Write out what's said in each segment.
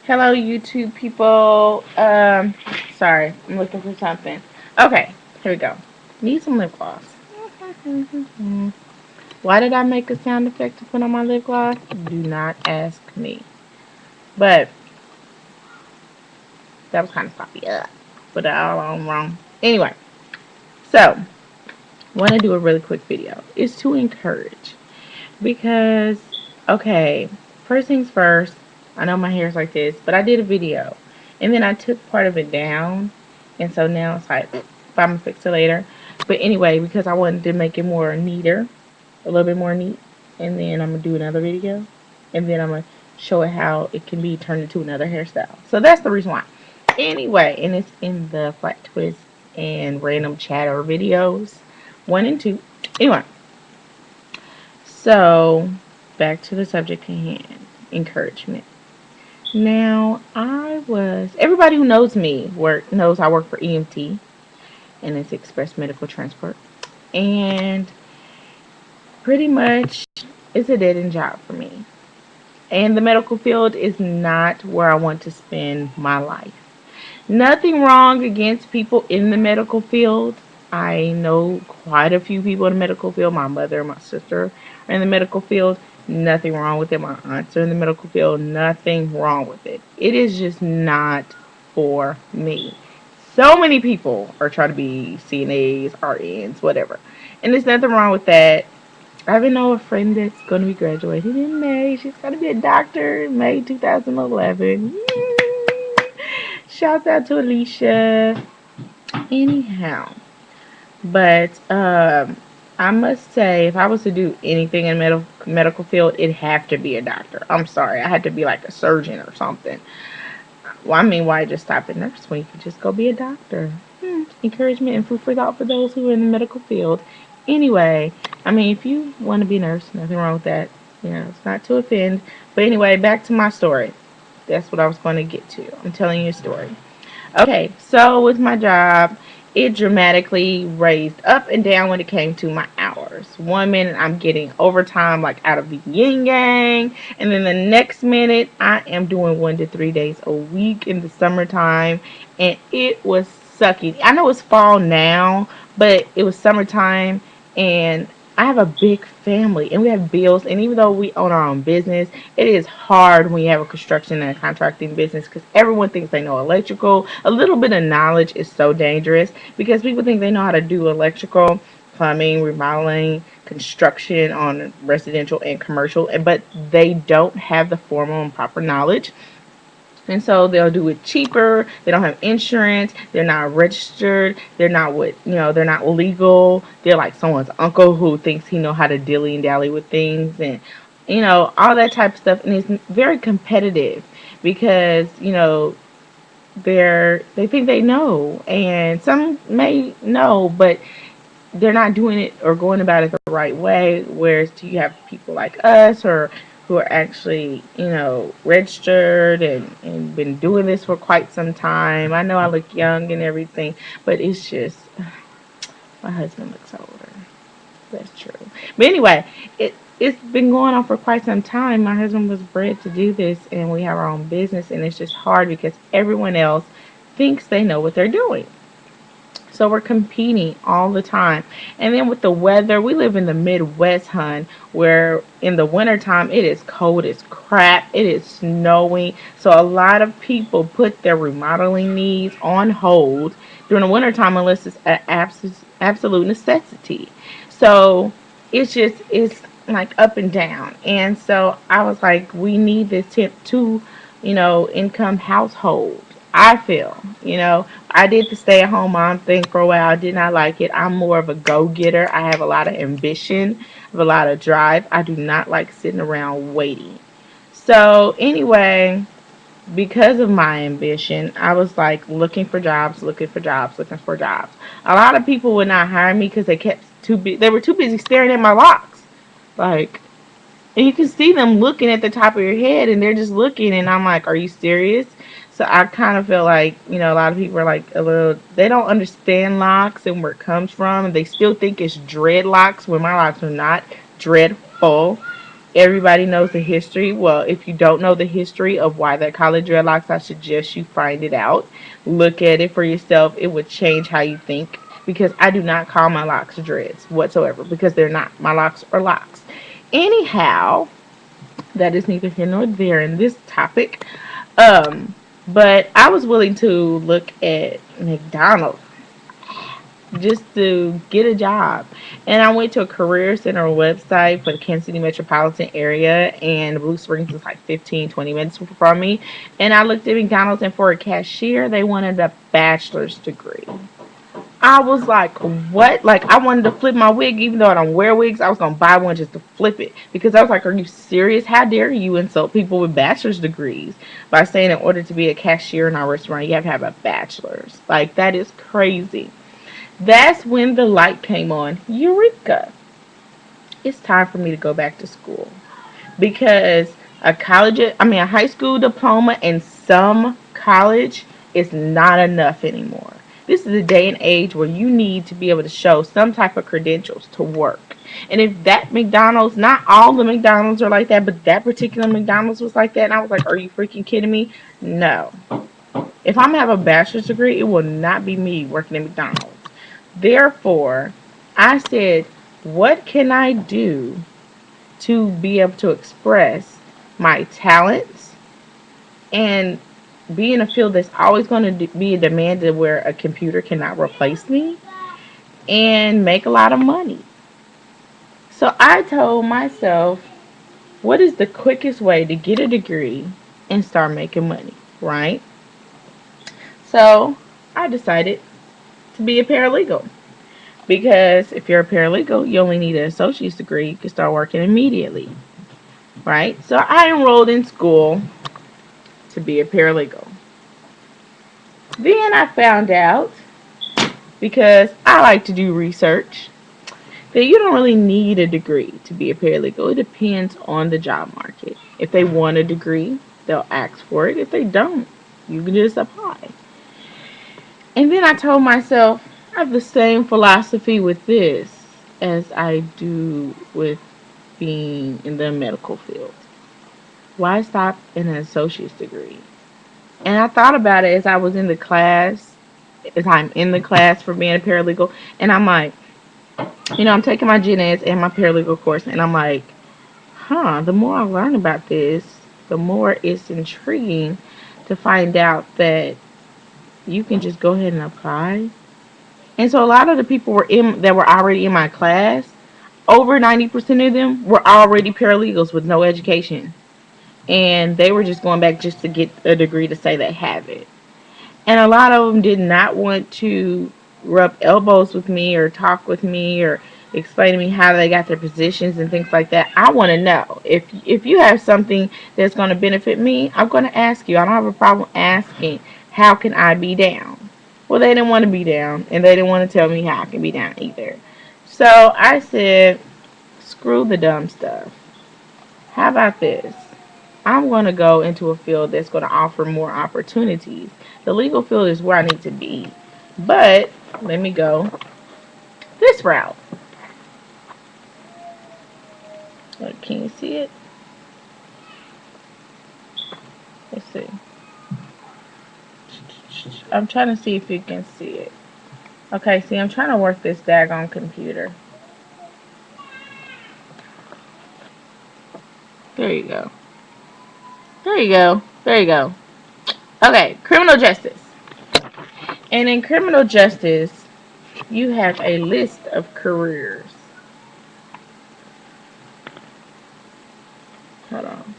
Hello, YouTube people. Sorry, I'm looking for something. Okay, here we go. Need some lip gloss. Why did I make a sound effect to put on my lip gloss? Do not ask me. But that was kind of sloppy. Ugh. Put it all on wrong. Anyway, so want to do a really quick video. It's to encourage because okay, first things first. I know my hair's like this, but I did a video and then I took part of it down, and so now it's like I'm gonna fix it later. But anyway, because I wanted to make it more neater, a little bit more neat, and then I'm gonna do another video, and then I'm gonna show it how it can be turned into another hairstyle. So that's the reason why. Anyway, and it's in the flat twist and random chatter videos 1 and 2. Anyway, so back to the subject at hand, encouragement. Now, everybody who knows me knows I work for EMT, and it's Express Medical Transport. And pretty much it's a dead end job for me. And the medical field is not where I want to spend my life. Nothing wrong against people in the medical field. I know quite a few people in the medical field. My mother and my sister are in the medical field. Nothing wrong with it. My aunts are in the medical field. Nothing wrong with it. It is just not for me. So many people are trying to be CNAs, RNs, whatever. And there's nothing wrong with that. I even know a friend that's going to be graduating in May. She's going to be a doctor in May 2011. Shouts out to Alicia. Anyhow, but I must say, if I was to do anything in medical field, it'd have to be a doctor. I'm sorry, I had to be like a surgeon or something. Well, I mean, why just stop at nurse when you could just go be a doctor? Encouragement and food for thought for those who are in the medical field. Anyway, I mean, if you want to be a nurse, nothing wrong with that. You know, it's not to offend. But anyway, back to my story. That's what I was going to get to. I'm telling you a story. Okay, so with my job, it dramatically raised up and down when it came to my hours. 1 minute I'm getting overtime like out of the yin yang, and then the next minute I am doing 1 to 3 days a week in the summertime, and it was sucky. I know it's fall now, but it was summertime, and I have a big family and we have bills, and even though we own our own business, it is hard when you have a construction and a contracting business because everyone thinks they know electrical. A little bit of knowledge is so dangerous because people think they know how to do electrical, plumbing, remodeling, construction on residential and commercial, but they don't have the formal and proper knowledge. And so they'll do it cheaper. They don't have insurance. They're not registered. They're not they're not legal. They're like someone's uncle who thinks he know how to dilly and dally with things, and all that type of stuff. And it's very competitive because they think they know, and some may know, but they're not doing it or going about it the right way. Whereas you have people like us or who are actually, registered and been doing this for quite some time. I know I look young and everything, but it's just my husband looks older. That's true. But anyway, it's been going on for quite some time. My husband was bred to do this, and we have our own business, and it's just hard because everyone else thinks they know what they're doing. So we're competing all the time. And then with the weather, we live in the Midwest, hun, where in the wintertime it is cold as crap. It is snowing. So a lot of people put their remodeling needs on hold during the wintertime unless it's an absolute necessity. So it's like up and down. And so I was like, we need this two, income household. I feel, I did the stay at home mom thing for a while. I did not like it. I'm more of a go getter. I have a lot of ambition, I have a lot of drive. I do not like sitting around waiting. So, anyway, because of my ambition, I was like looking for jobs, looking for jobs, looking for jobs. A lot of people would not hire me because they were too busy staring at my locks. Like, and you can see them looking at the top of your head and they're just looking, and I'm like, are you serious? So I kind of feel like, a lot of people are like they don't understand locks and where it comes from, and they still think it's dreadlocks when my locks are not dreadful. Everybody knows the history. Well, if you don't know the history of why they're called dreadlocks, I suggest you find it out. Look at it for yourself. It would change how you think. Because I do not call my locks dreads whatsoever. Because they're not. My locks are locks. Anyhow, that is neither here nor there in this topic. Um, but I was willing to look at McDonald's just to get a job. And I went to a career center website for the Kansas City metropolitan area, and Blue Springs was like 15, 20 minutes from me. And I looked at McDonald's, and for a cashier, they wanted a bachelor's degree. I was like, what? Like, I wanted to flip my wig, even though I don't wear wigs. I was going to buy one just to flip it. Because I was like, are you serious? How dare you insult people with bachelor's degrees by saying in order to be a cashier in our restaurant, you have to have a bachelor's? Like, that is crazy. That's when the light came on. Eureka! It's time for me to go back to school. Because a high school diploma and some college is not enough anymore. This is a day and age where you need to be able to show some type of credentials to work. And if that McDonald's, not all the McDonald's are like that, but that particular McDonald's was like that, and I was like, are you freaking kidding me? No. If I'm going to have a bachelor's degree, it will not be me working at McDonald's. Therefore, I said, what can I do to be able to express my talents and be in a field that's always going to be demanded where a computer cannot replace me and make a lot of money? So I told myself, what is the quickest way to get a degree and start making money, right? So I decided to be a paralegal. Because if you're a paralegal, you only need an associate's degree. You can start working immediately, right? So I enrolled in school to be a paralegal. Then I found out, because I like to do research, that you don't really need a degree to be a paralegal. It depends on the job market. If they want a degree, they'll ask for it. If they don't, you can just apply. And then I told myself, I have the same philosophy with this as I do with being in the medical field. Why stop in an associate's degree? And I thought about it as I'm in the class for being a paralegal, and I'm like, I'm taking my gen eds and my paralegal course, and I'm like, the more I learn about this, the more it's intriguing to find out that you can just go ahead and apply. And so a lot of the people that were already in my class, over 90% of them were already paralegals with no education. And they were just going back just to get a degree to say they have it. And a lot of them did not want to rub elbows with me or talk with me or explain to me how they got their positions and things like that. I want to know. If you have something that's going to benefit me, I'm going to ask you. I don't have a problem asking, how can I be down? Well, they didn't want to be down, and they didn't want to tell me how I can be down either. So I said, screw the dumb stuff. How about this? I'm going to go into a field that's going to offer more opportunities. The legal field is where I need to be. But let me go this route. Can you see it? Let's see. I'm trying to see if you can see it. Okay, see, I'm trying to work this daggone computer. There you go. There you go. There you go. Okay, criminal justice. And in criminal justice, you have a list of careers. Hold on.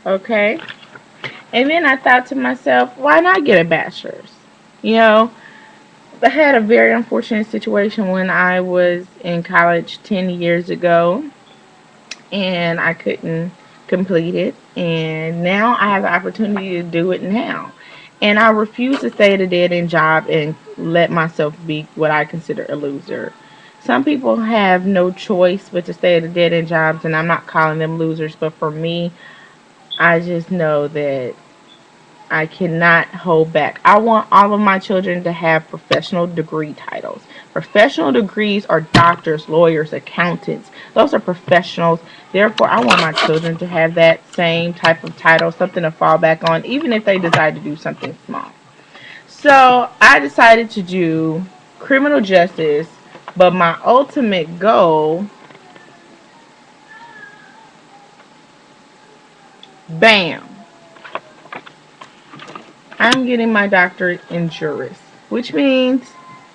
Okay. And then I thought to myself, why not get a bachelor's? I had a very unfortunate situation when I was in college 10 years ago, and I couldn't complete it. And now I have the opportunity to do it now. And I refuse to stay at a dead-end job and let myself be what I consider a loser. Some people have no choice but to stay at a dead-end jobs, and I'm not calling them losers, but for me, I just know that I cannot hold back. I want all of my children to have professional degree titles. Professional degrees are doctors, lawyers, accountants. Those are professionals. Therefore, I want my children to have that same type of title, something to fall back on, even if they decide to do something small. So I decided to do criminal justice, but my ultimate goal, bam, I'm getting my doctorate in juris, which means,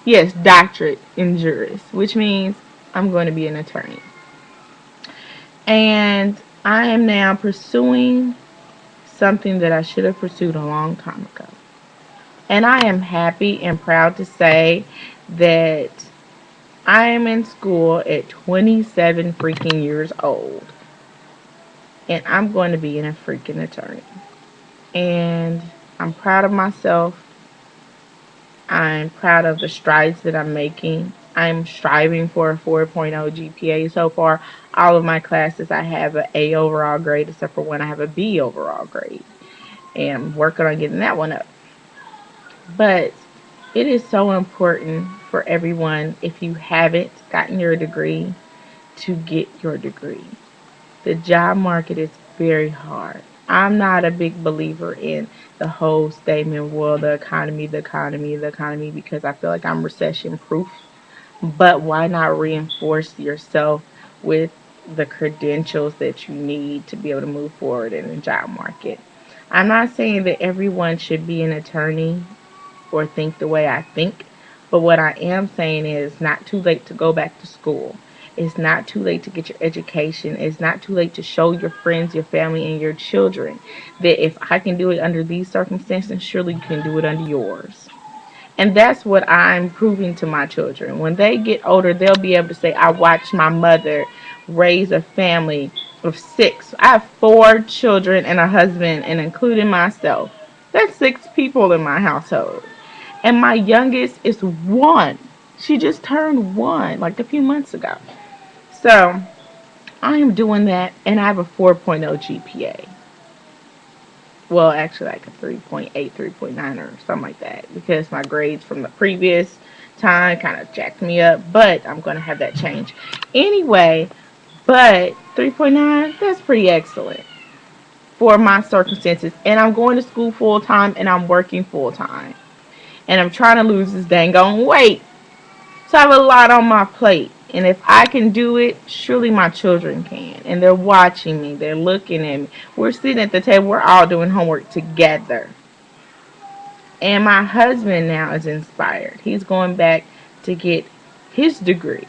yes, doctorate in juris, which means I'm going to be an attorney. And I am now pursuing something that I should have pursued a long time ago. And I am happy and proud to say that I am in school at 27 freaking years old. And I'm going to be a freaking attorney. And I'm proud of myself. I'm proud of the strides that I'm making. I'm striving for a 4.0 GPA so far. All of my classes, I have an A overall grade, except for one I have a B overall grade. And I'm working on getting that one up. But it is so important for everyone, if you haven't gotten your degree, to get your degree. The job market is very hard. I'm not a big believer in the whole statement, well, the economy, the economy, the economy, because I feel like I'm recession proof. But why not reinforce yourself with the credentials that you need to be able to move forward in the job market? I'm not saying that everyone should be an attorney or think the way I think. But what I am saying is not too late to go back to school. It's not too late to get your education. It's not too late to show your friends, your family, and your children that if I can do it under these circumstances, surely you can do it under yours. And that's what I'm proving to my children. When they get older, they'll be able to say, I watched my mother raise a family of 6. I have 4 children and a husband, and including myself. That's 6 people in my household. And my youngest is 1. She just turned 1 like a few months ago. So I am doing that, and I have a 4.0 GPA. Well, actually, like a 3.8, 3.9, or something like that, because my grades from the previous time kind of jacked me up. But I'm going to have that change anyway. But 3.9, that's pretty excellent for my circumstances. And I'm going to school full time, and I'm working full time. And I'm trying to lose this dang on weight. So I have a lot on my plate. And if I can do it, surely my children can. And they're watching me. They're looking at me. We're sitting at the table. We're all doing homework together. And my husband now is inspired. He's going back to get his degree.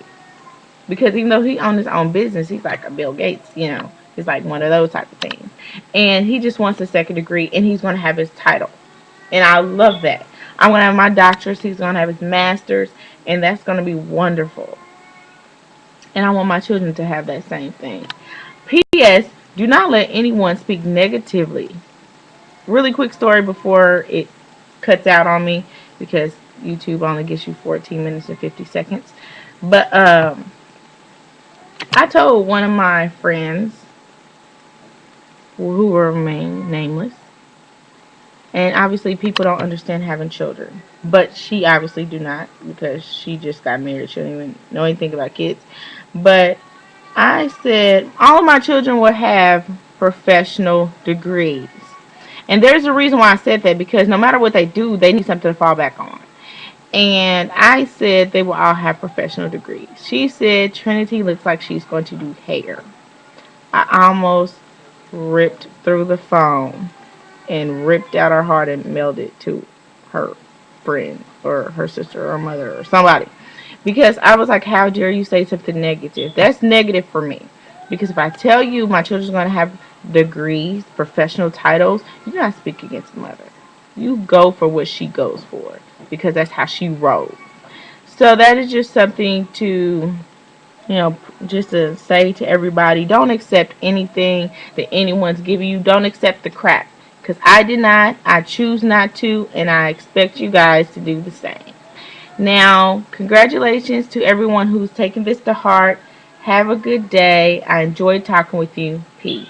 Because even though he owns his own business, he's like a Bill Gates, you know. He's like one of those type of things. And he just wants a second degree. And he's going to have his title. And I love that. I'm going to have my doctorate. He's going to have his master's. And that's going to be wonderful. And I want my children to have that same thing. P.S. Do not let anyone speak negatively. Really quick story before it cuts out on me, because YouTube only gives you 14 minutes and 50 seconds. But I told one of my friends, who will remain nameless, and obviously people don't understand having children, but she obviously do not, because she just got married. She don't even know anything about kids. But I said all of my children will have professional degrees. And there's a reason why I said that, because no matter what they do, they need something to fall back on. And I said they will all have professional degrees. She said Trinity looks like she's going to do hair. I almost ripped through the phone and ripped out her heart and mailed it to her friend or her sister or mother or somebody. Because I was like, how dare you say something negative? That's negative for me. Because if I tell you my children's going to have degrees, professional titles, you do not speak against mother. You go for what she goes for, because that's how she rolls. So that is just something to, just to say to everybody. Don't accept anything that anyone's giving you. Don't accept the crap. Because I did not. I choose not to. And I expect you guys to do the same. Now, congratulations to everyone who's taken this to heart. Have a good day. I enjoyed talking with you. Peace.